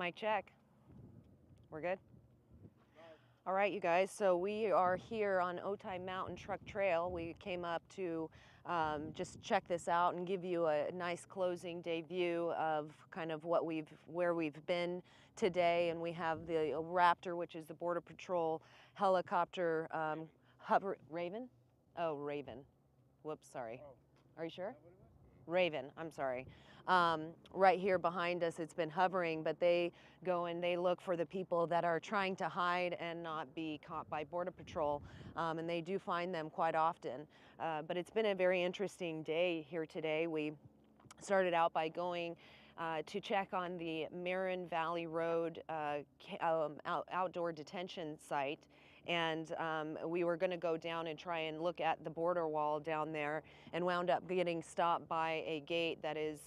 Mic check. We're good? All right, you guys. So we are here on Otay Mountain Truck Trail. We came up to just check this out and give you a nice closing day view of kind of where we've been today. And we have the Raptor, which is the Border Patrol helicopter hover Raven. Oh, Raven. Whoops, sorry. Are you sure? Raven, I'm sorry. Right here behind us, it's been hovering, but they go and they look for the people that are trying to hide and not be caught by Border Patrol, and they do find them quite often. But it's been a very interesting day here today. We started out by going to check on the Marin Valley Road outdoor detention site. And we were going to go down and try and look at the border wall down there, and wound up getting stopped by a gate that is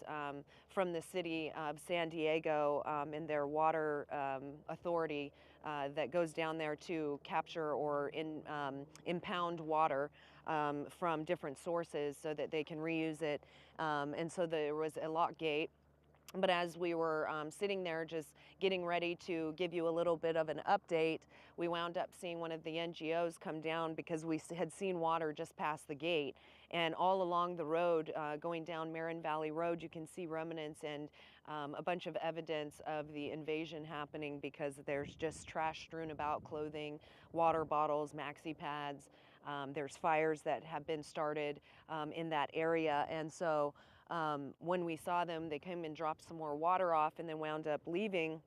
from the city of San Diego and their water authority that goes down there to capture or impound water from different sources so that they can reuse it. And so there was a lock gate. But as we were sitting there just getting ready to give you a little bit of an update, we wound up seeing one of the NGOs come down because we had seen water just past the gate. And all along the road, going down Marin Valley Road, you can see remnants and a bunch of evidence of the invasion happening, because there's just trash strewn about, clothing, water bottles, maxi pads. There's fires that have been started in that area. And so when we saw them, they came and dropped some more water off and then wound up leaving.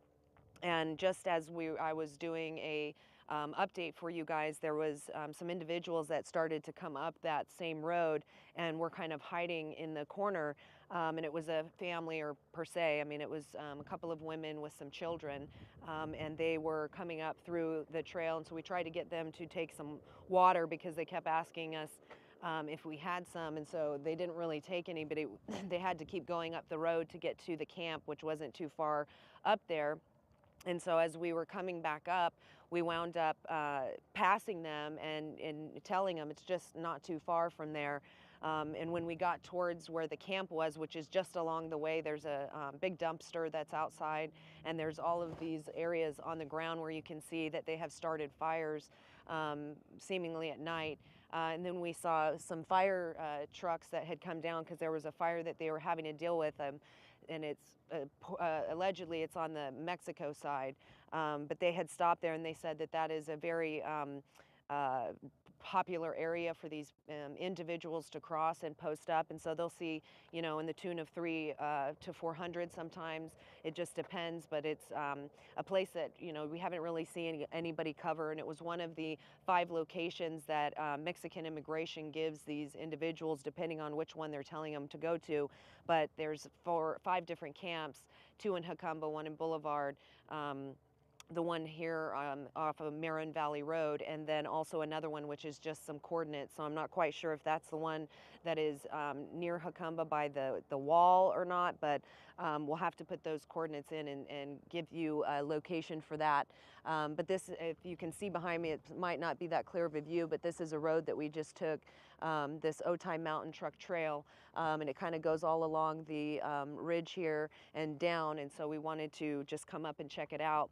And just as I was doing a update for you guys, there was some individuals that started to come up that same road and were kind of hiding in the corner. And it was a family, or per se, I mean, it was a couple of women with some children, and they were coming up through the trail. And so we tried to get them to take some water because they kept asking us if we had some, and so they didn't really take any, but they had to keep going up the road to get to the camp, which wasn't too far up there. And so as we were coming back up, we wound up passing them and telling them it's just not too far from there. And when we got towards where the camp was, which is just along the way, there's a big dumpster that's outside, and there's all of these areas on the ground where you can see that they have started fires seemingly at night. And then we saw some fire trucks that had come down because there was a fire that they were having to deal with, and it's allegedly it's on the Mexico side, but they had stopped there, and they said that that is a very popular area for these individuals to cross and post up. And so they'll see, you know, in the tune of 300 to 400 sometimes. It just depends, but it's a place that, you know, we haven't really seen anybody cover. And it was one of the 5 locations that Mexican immigration gives these individuals, depending on which one they're telling them to go to. But there's 5 different camps, 2 in Jacumba, 1 in Boulevard, the one here off of Marin Valley Road, and then also another one which is just some coordinates. So I'm not quite sure if that's the one that is near Jacumba by the wall or not, but we'll have to put those coordinates in and give you a location for that. But this, if you can see behind me, it might not be that clear of a view, but this is a road that we just took, this Otay Mountain Truck Trail, and it kind of goes all along the ridge here and down, and so we wanted to just come up and check it out.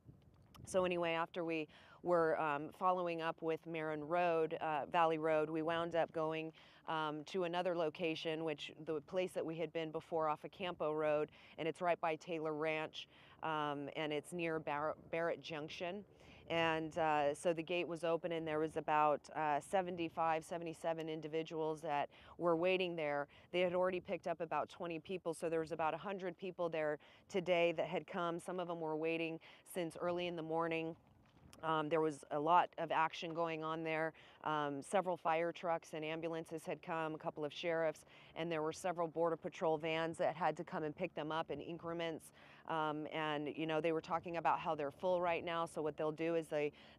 So anyway, after we were following up with Marin Road, Valley Road, we wound up going to another location, which the place that we had been before off of Campo Road, and it's right by Taylor Ranch, and it's near Barrett Junction. And so the gate was open, and there was about 75, 77 individuals that were waiting there. They had already picked up about 20 people, so there was about 100 people there today that had come. Some of them were waiting since early in the morning. There was a lot of action going on there. Several fire trucks and ambulances had come, a couple of sheriffs, and there were several Border Patrol vans that had to come and pick them up in increments. And you know, they were talking about how they're full right now, so what they'll do is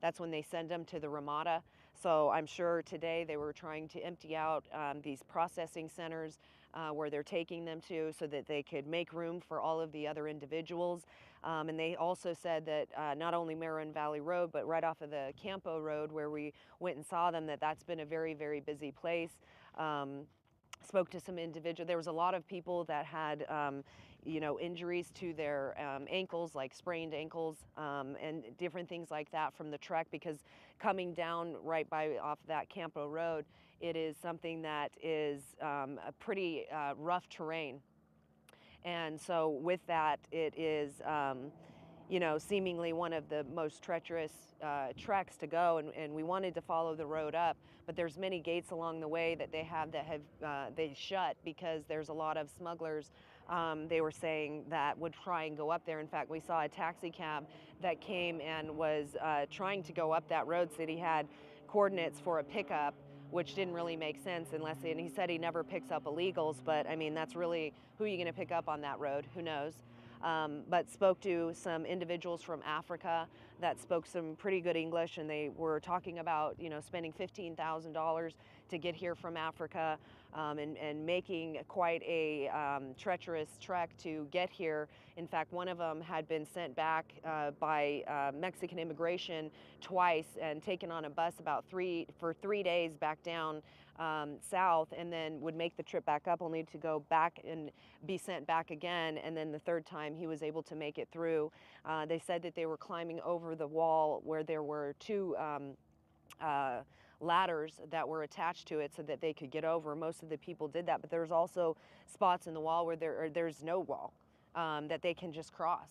that's when they send them to the Ramada. So I'm sure today they were trying to empty out these processing centers where they're taking them to, so that they could make room for all of the other individuals. And they also said that not only Marin Valley Road, but right off of the Campo Road where we went and saw them, that's been a very, very busy place. Spoke to some individuals. There was a lot of people that had injuries to their ankles, like sprained ankles, and different things like that from the trek, because coming down right by off that Campo Road, it is something that is a pretty rough terrain. And so with that, it is, seemingly one of the most treacherous treks to go, and we wanted to follow the road up, but there's many gates along the way that they have they shut because there's a lot of smugglers. They were saying that would try and go up there. In fact, we saw a taxi cab that came and was trying to go up that road, said he had coordinates for a pickup, which didn't really make sense and he said he never picks up illegals, but I mean, that's really, who are you going to pick up on that road? Who knows? But spoke to some individuals from Africa that spoke some pretty good English, and they were talking about, spending $15,000 to get here from Africa, and making quite a treacherous trek to get here. In fact, one of them had been sent back by Mexican immigration twice and taken on a bus for 3 days back down south, and then would make the trip back up only to go back and be sent back again. And then the third time he was able to make it through. They said that they were climbing over the wall where there were two uh, ladders that were attached to it so that they could get over. Most of the people did that, but there's also spots in the wall where there's no wall that they can just cross.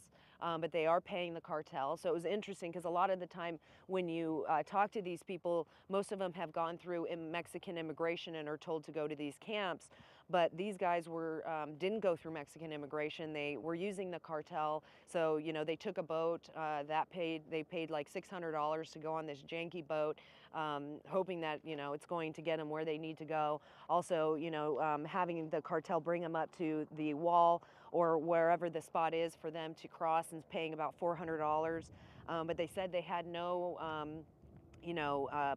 But they are paying the cartel. So it was interesting because a lot of the time when you talk to these people, most of them have gone through Mexican immigration and are told to go to these camps. But these guys didn't go through Mexican immigration. They were using the cartel. So, they took a boat they paid like $600 to go on this janky boat, hoping that, it's going to get them where they need to go. Also, having the cartel bring them up to the wall or wherever the spot is for them to cross, and paying about $400. But they said they had no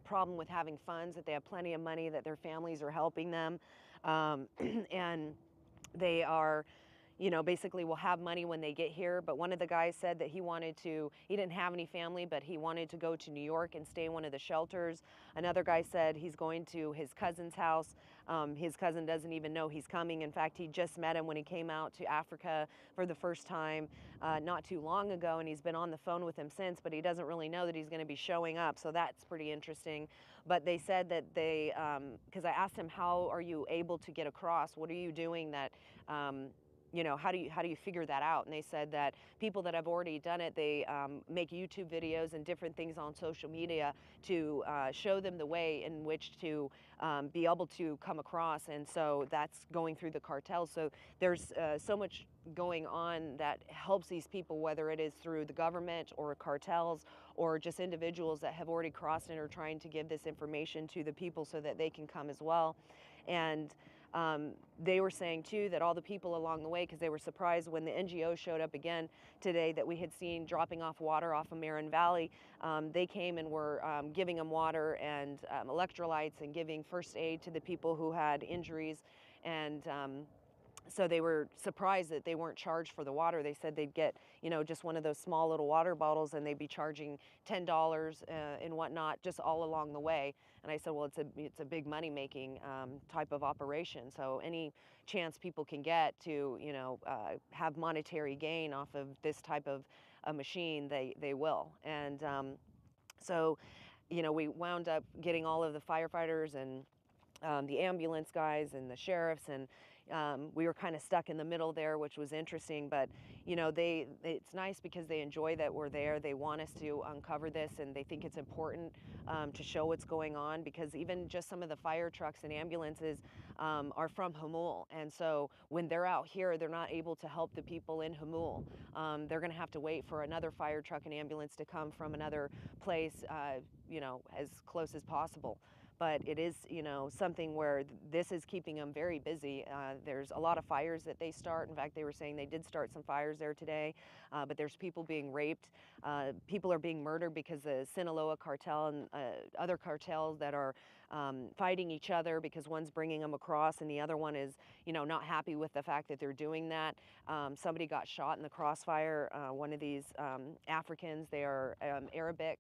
problem with having funds, that they have plenty of money, that their families are helping them. And they are, basically will have money when they get here. But one of the guys said that he didn't have any family, but he wanted to go to New York and stay in one of the shelters. Another guy said he's going to his cousin's house. His cousin doesn't even know he's coming. In fact, he just met him when he came out to Africa for the first time not too long ago, and he's been on the phone with him since, but he doesn't really know that he's going to be showing up. So that's pretty interesting. But they said that because I asked him, how are you able to get across? What are you doing that, how do you figure that out? And they said that people that have already done it, they make YouTube videos and different things on social media to show them the way in which to be able to come across. And so that's going through the cartels. So there's so much going on that helps these people, whether it is through the government or cartels or just individuals that have already crossed and are trying to give this information to the people so that they can come as well. And they were saying too that all the people along the way, because they were surprised when the NGO showed up again today that we had seen dropping off water off of Marin Valley, they came and were giving them water and electrolytes and giving first aid to the people who had injuries. And so they were surprised that they weren't charged for the water. They said they'd get, just one of those small little water bottles, and they'd be charging $10 and whatnot just all along the way. And I said, well, it's a big money-making type of operation. So any chance people can get to, have monetary gain off of this type of a machine, they will. And so, we wound up getting all of the firefighters and the ambulance guys and the sheriffs, and we were kind of stuck in the middle there, which was interesting. But it's nice because they enjoy that we're there. They want us to uncover this, and they think it's important to show what's going on, because even just some of the fire trucks and ambulances are from Hamul, and so when they're out here, they're not able to help the people in Hamul. They're going to have to wait for another fire truck and ambulance to come from another place, as close as possible. But it is, something where this is keeping them very busy. There's a lot of fires that they start. In fact, they were saying they did start some fires there today, but there's people being raped. People are being murdered because the Sinaloa cartel and other cartels that are fighting each other, because one's bringing them across and the other one is, not happy with the fact that they're doing that. Somebody got shot in the crossfire. One of these Africans, they are Arabic,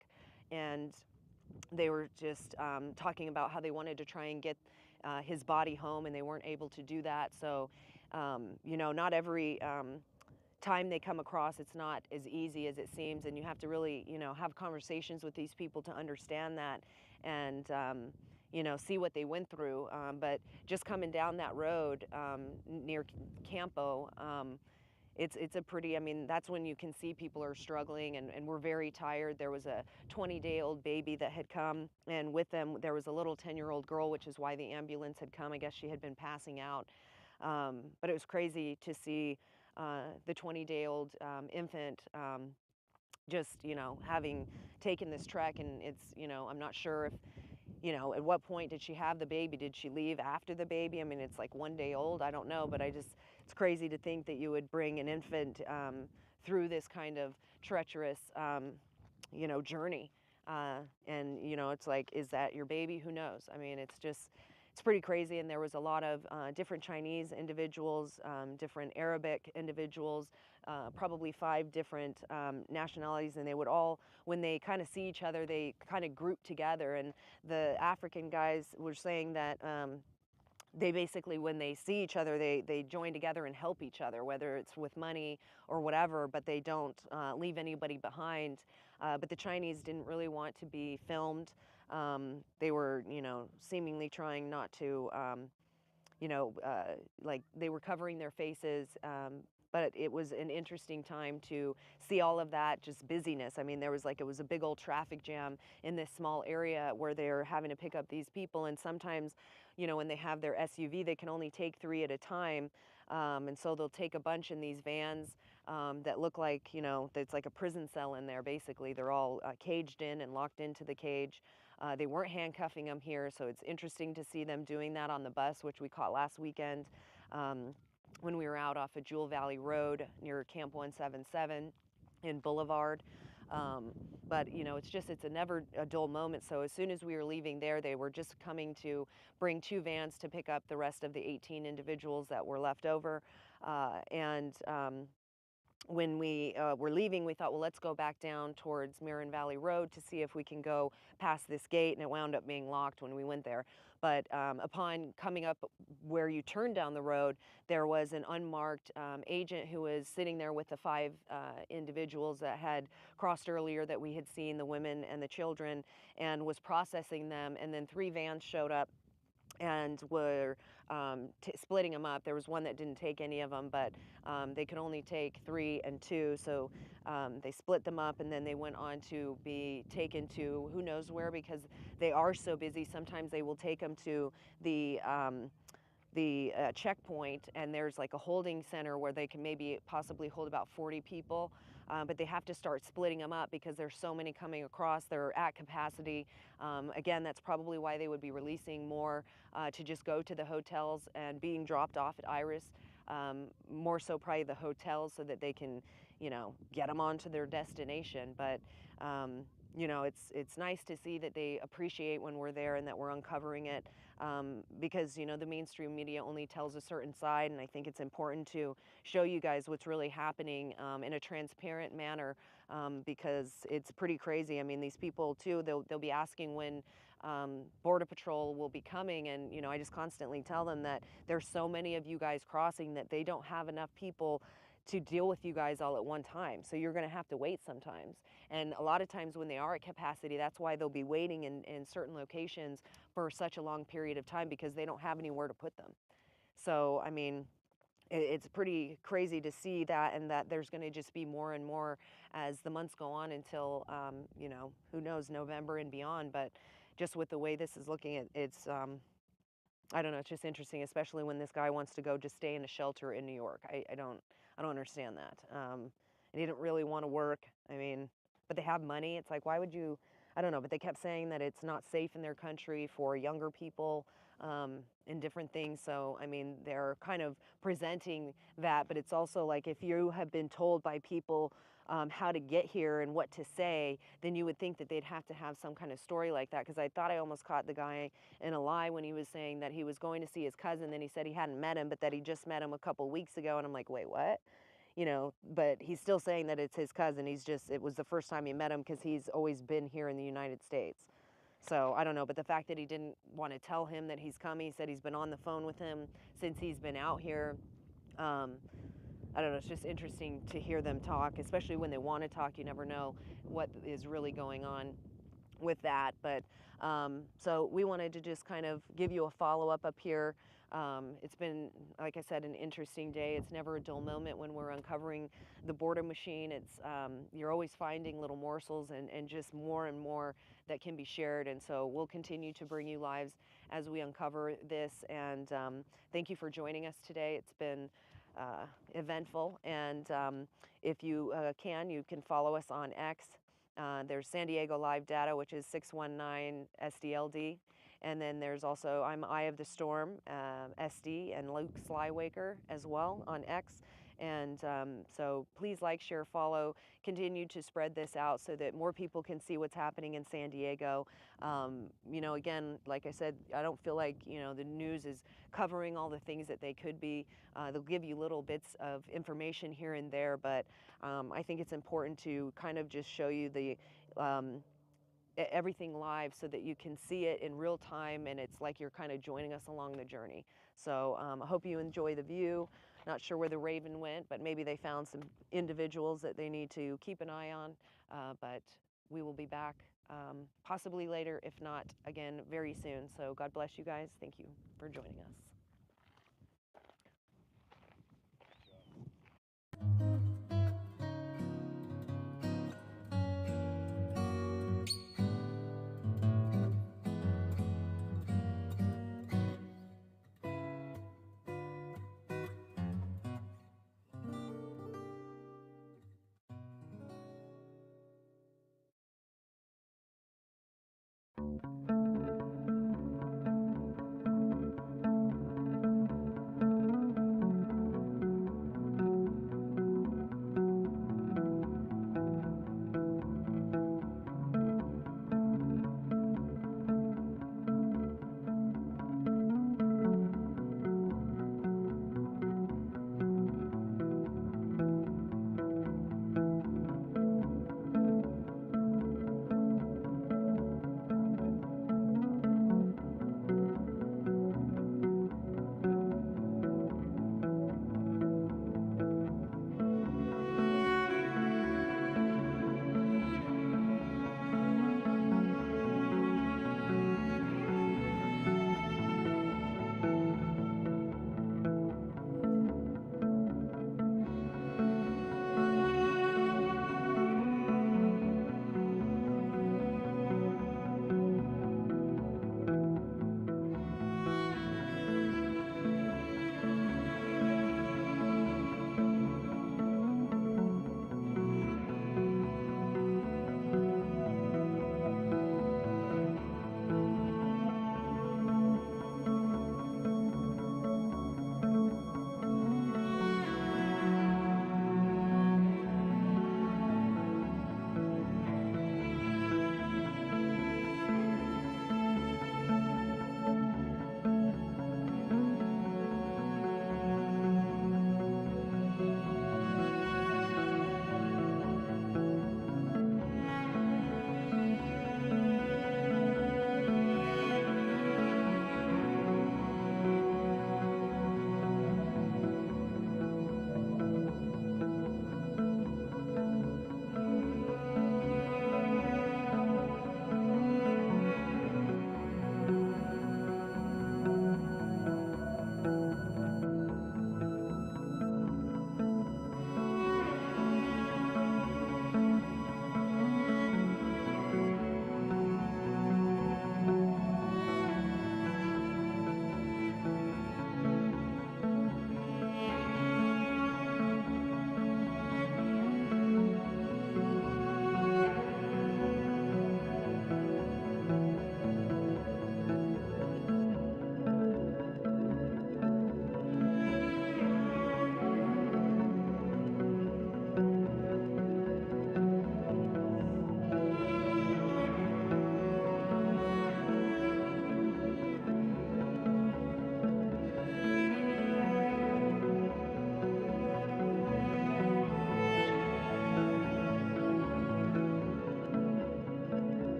and they were just talking about how they wanted to try and get his body home, and they weren't able to do that. So, not every time they come across, it's not as easy as it seems, and you have to really, have conversations with these people to understand that, and see what they went through. But just coming down that road near Campo, it's a pretty, I mean, that's when you can see people are struggling, and we're very tired. There was a 20-day-old baby that had come, and with them there was a little 10-year-old girl, which is why the ambulance had come. I guess she had been passing out. But it was crazy to see the 20-day-old infant just, having taken this trek. And it's, I'm not sure if, at what point did she have the baby? Did she leave after the baby? I mean, it's like 1 day old. I don't know, but it's crazy to think that you would bring an infant through this kind of treacherous, journey. And, it's like, is that your baby? Who knows? I mean, it's pretty crazy. And there was a lot of different Chinese individuals, different Arabic individuals, probably 5 different nationalities, and they would all, when they kind of see each other, they kind of group together. And the African guys were saying that they basically, when they see each other, they join together and help each other, whether it's with money or whatever, but they don't leave anybody behind. But the Chinese didn't really want to be filmed. They were, seemingly trying not to, like they were covering their faces. But it was an interesting time to see all of that just busyness. I mean, it was a big old traffic jam in this small area where they're having to pick up these people. And sometimes, when they have their SUV, they can only take 3 at a time. And so they'll take a bunch in these vans that look like, it's like a prison cell in there, basically. They're all caged in and locked into the cage. They weren't handcuffing them here, so it's interesting to see them doing that on the bus, which we caught last weekend when we were out off of Jewel Valley Road near Camp 177 in Boulevard. But it's a never a dull moment. So as soon as we were leaving there, they were just coming to bring 2 vans to pick up the rest of the 18 individuals that were left over. And when we were leaving, we thought, well, let's go back down towards Marin Valley Road to see if we can go past this gate, and it wound up being locked when we went there. But upon coming up where you turn down the road, there was an unmarked agent who was sitting there with the 5 individuals that had crossed earlier that we had seen, the women and the children, and was processing them. And then 3 vans showed up and were splitting them up. There was one that didn't take any of them, but they could only take 3 and 2, so they split them up, and then they went on to be taken to who knows where, because they are so busy. Sometimes they will take them to the checkpoint, and there's like a holding center where they can maybe possibly hold about 40 people, but they have to start splitting them up because there's so many coming across. They're at capacity. Again, that's probably why they would be releasing more to just go to the hotels and being dropped off at Iris, more so probably the hotels, so that they can, get them onto their destination. But it's nice to see that they appreciate when we're there and that we're uncovering it, because the mainstream media only tells a certain side, and I think it's important to show you guys what's really happening in a transparent manner, because it's pretty crazy. I mean, these people too, they'll be asking when Border Patrol will be coming, and I just constantly tell them that there's so many of you guys crossing that they don't have enough people to deal with you guys all at one time. So you're going to have to wait sometimes. And a lot of times when they are at capacity, that's why they'll be waiting in certain locations for such a long period of time, because they don't have anywhere to put them. So, I mean, it's pretty crazy to see that, and that there's going to just be more and more as the months go on until, who knows, November and beyond. But just with the way this is looking, it's, I don't know, it's just interesting, especially when this guy wants to go just stay in a shelter in New York. I don't understand that. And he didn't really want to work. I mean, but they have money. It's like, why would you? I don't know. But they kept saying that it's not safe in their country for younger people, and different things. So, I mean, they're kind of presenting that, but it's also like, if you have been told by people how to get here and what to say, then you would think that they'd have to have some kind of story like that. Because I thought I almost caught the guy in a lie when he was saying that he was going to see his cousin. Then he said he hadn't met him, but that he just met him a couple weeks ago. And I'm like, wait, what? But he's still saying that it's his cousin. It was the first time he met him, because he's always been here in the United States. So I don't know, but the fact that he didn't want to tell him that he's coming, he said he's been on the phone with him since he's been out here. I don't know, it's just interesting to hear them talk, especially when they want to talk. You never know what is really going on with that. But so we wanted to just kind of give you a follow-up up here. It's been, like I said, an interesting day. It's never a dull moment when we're uncovering the border machine. It's you're always finding little morsels and just more and more that can be shared. And so we'll continue to bring you lives as we uncover this. And thank you for joining us today. It's been eventful. And if you you can follow us on X. There's San Diego Live Data, which is 619 SDLD. And then there's also I'm Eye of the Storm, SD, and Luke Slywaker as well on X. And so please like, share, follow, continue to spread this out so that more people can see what's happening in San Diego. You know, again, like I said, I don't feel like, you know, the news is covering all the things that they could be. They'll give you little bits of information here and there, but I think it's important to kind of just show you the everything live so that you can see it in real time, and it's like you're kind of joining us along the journey. So I hope you enjoy the view. Not sure where the Raven went, but maybe they found some individuals that they need to keep an eye on. But we will be back possibly later, if not, again, very soon. So God bless you guys. Thank you for joining us.